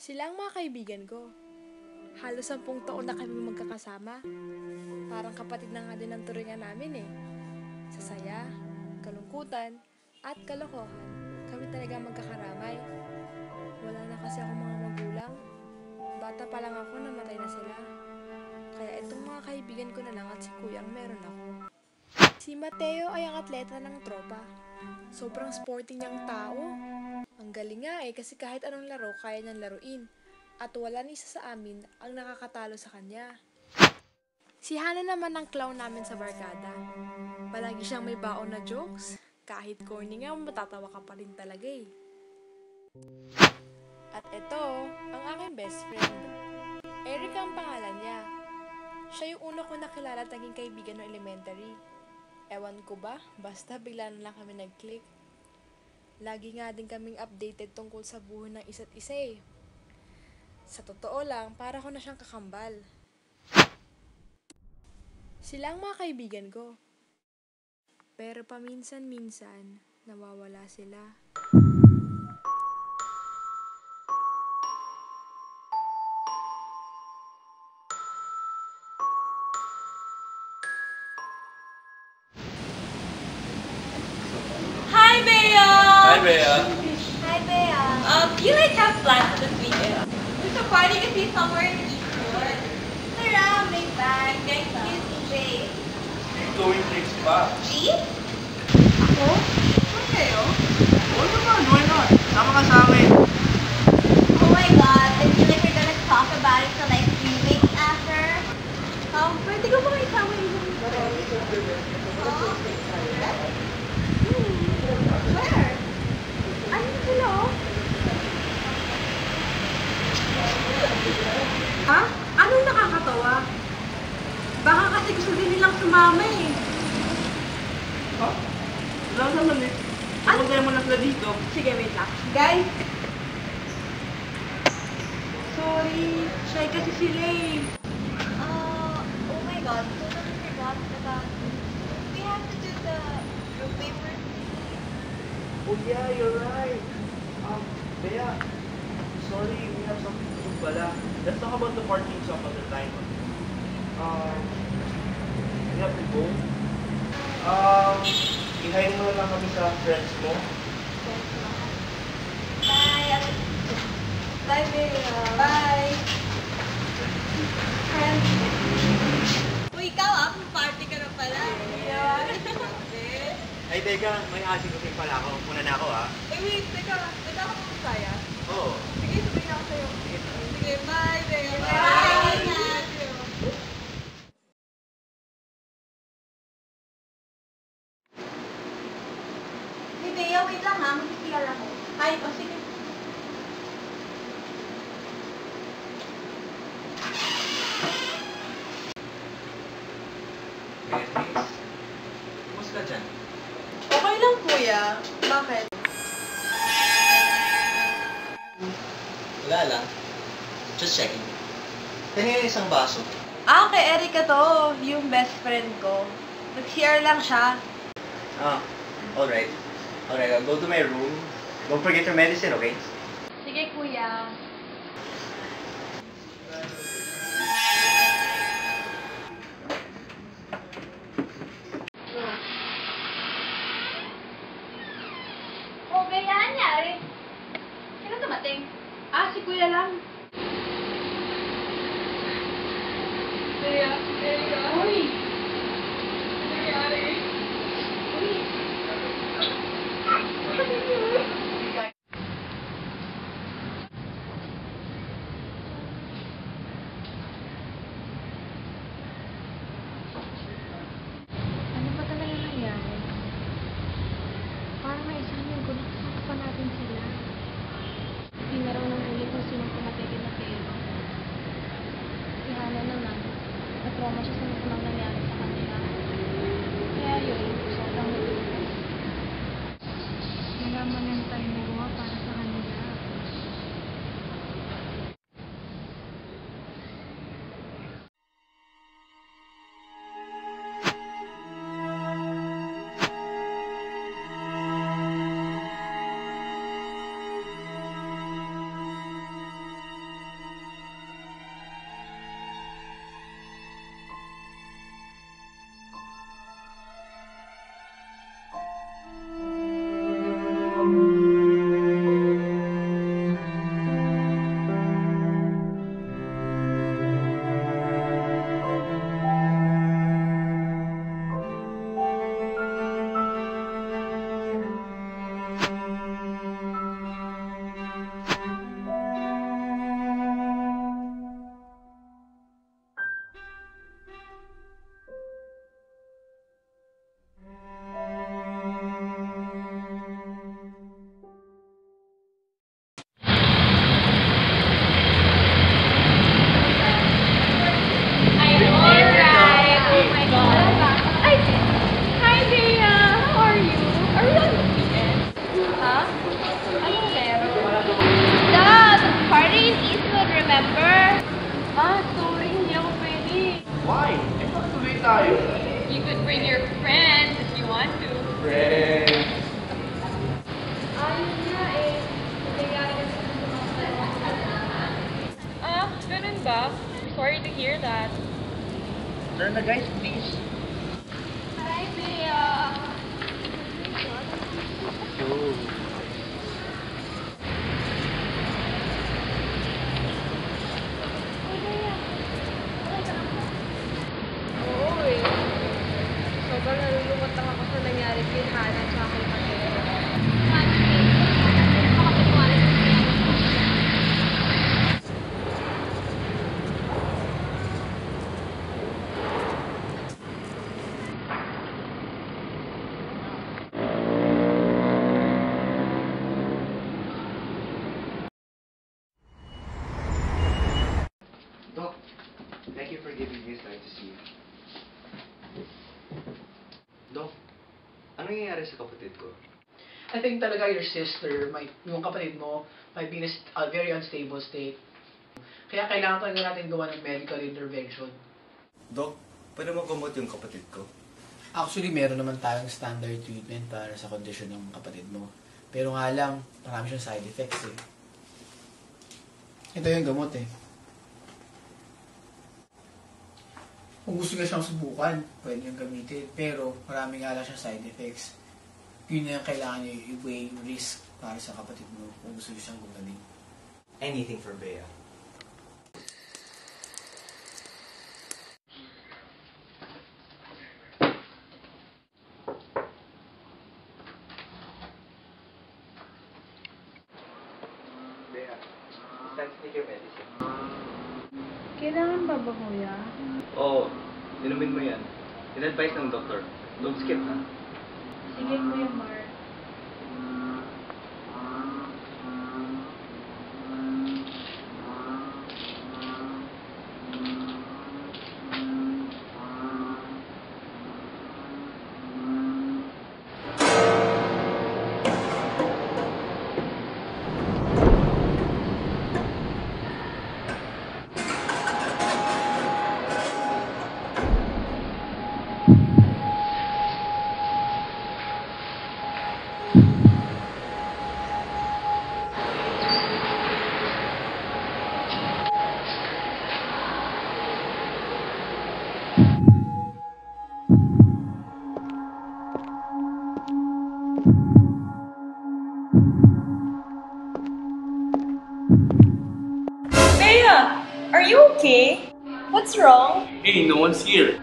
Sila ang mga kaibigan ko. Halos 10 taon na kami magkakasama. Parang kapatid na nga din ang turingan namin eh. Sa saya, kalungkutan, at kalokohan, kami talaga magkakaramay. Wala na kasi ako mga magulang. Bata pa lang ako, namatay na sila. Kaya itong mga kaibigan ko na lang at si kuya ang meron ako. Si Mateo ay ang atleta ng tropa. Sobrang sporting niyang tao. Ang galing nga eh kasi kahit anong laro kaya niyang laruin. At wala ni isa sa amin ang nakakatalo sa kanya. Si Hana naman ang clown namin sa barkada. Palagi siyang may baon na jokes. Kahit corny nga, matatawa ka pa rin talaga eh. At ito, ang aking best friend. Eric ang pangalan niya. Siya yung una ko nakilala at naging kaibigan ng elementary. Ewan ko ba, basta bigla na lang kami nag-click. Lagi nga din kaming updated tungkol sa buhay ng isa't isa eh. Sa totoo lang, para ko na siyang kakambal. Sila ang mga kaibigan ko. Pero paminsan-minsan, nawawala sila. Hi, Bea! Hi, Bea. Hi, Bea. You like have plans this weekend? There's a party kasi somewhere in Eastwood. Tara, may bag. Thank you, CJ. Going next pa. G? Ako? Saan kayo? Oo naman, why not? Sama ka sa amin. Oh my God, I feel like we're gonna talk about it for like 3 weeks after. Pwede ko ba may sama yung Where? Ano sila? Ha? Anong nakakatawa? Baka kasi gusto din nilang sumama eh. Ha? Wala naman eh. Ano kaya mo na sila dito? Sige, wait lang. Guys! Sorry, shy kasi sila eh. Oh my God, totally forgot about we have to do the group paper. Oh yeah, you're right. Bea, sorry, we have something to do pala. Let's talk about the party some other time. We have to go. I-hire mo na lang kami sa friends mo. Bye, Alex. Bye, Bea. Bye. Uy, ikaw party ka na pala. Yeah. Ay, teka, may asing kasi pala ako. Muna na ako, ha? Wait, teka. Ba't ako masaya? Oo. Sige, sabihin ako sa'yo. Sige, bye, Bea. Bye. Hey, Bea, wait lang ha. Mag-CR ako. Ay, sige. Beatrice, kumusta ka dyan? Okay lang kuya. Bakit? Wala lang. Just checking. Tingin isang baso. Kay Erica to. Yung best friend ko. Nag-CR lang siya. Alright. Alright, I'll go to my room. Don't forget your medicine, okay? Sige kuya. Oh, Bea, nangyari? Sino dumating? Si kuya lang. Bea, Bea. Uy! Nangyari? Uy! Ano ba talaga nangyari? Parang may isang linggo na kasama pa natin sila. Hindi na raw nang ulit kung sinong pumatay kay Mateo. Si Hana naman, na-trauma siya sa bring your friends if you want to. Friends. Ayun nga eh. Nangyayari kasi Ah, ganun ba? Sorry to hear that. Tara na guys, please. Hi, Bea. Oo eh. Sobrang nalulungkot lang ako sa nangyari kay Hannah at kay Mateo. Doc, thank you for giving me time to see you. Doc, ano nangyayari sa kapatid ko? I think talaga your sister, yung kapatid mo, might be in a very unstable state. Kaya kailangan talaga natin gawa ng medical intervention. Doc, pwede mo gamot yung kapatid ko? Actually, meron naman tayong standard treatment para sa kondisyon ng kapatid mo. Pero nga lang, marami siyang side effects eh. Ito yung gamot eh. Kung gusto niya siyang subukan, pwede niyang gamitin. Pero marami nga lang siyang side effects. Yun na yung kailangan niyo i-weigh yung risk para sa kapatid mo kung gusto niyo siyang gumaling. Anything for Bea. Bea, it's time to take your medicine. Kailangan ba ba, kuya? Oo, inumin mo yan. In-advise ng doktor. Don't skip, ha? Sige, Kuya Mark. Bea, are you okay? What's wrong? Hey, no one's here.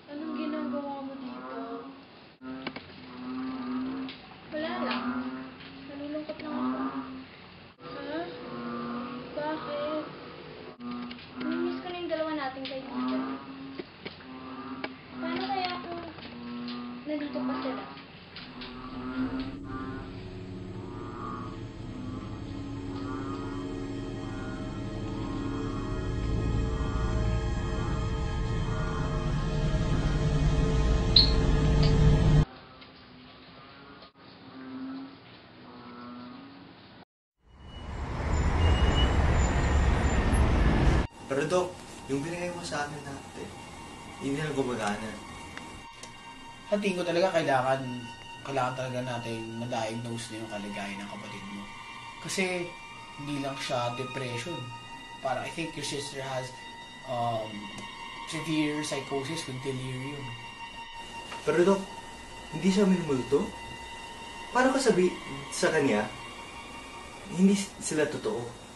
Anong ginagawa mo dito? Wala lang. Nalulungkot lang ako. Ha? Bakit? Namiss ko na yung dalawa nating kaibigan. Paano kaya kung nandito pa sila? Pero Doc, yung binigay mo sa akin natin, hindi na gumagana. Sa tingin ko talaga kailangan talaga natin ma-diagnose na yung kalagayan ng kapatid mo. Kasi hindi lang siya depression. Parang I think your sister has severe psychosis with delirium. Pero Doc, hindi siya minumulto? Paano ka sabi sa kanya, hindi sila totoo?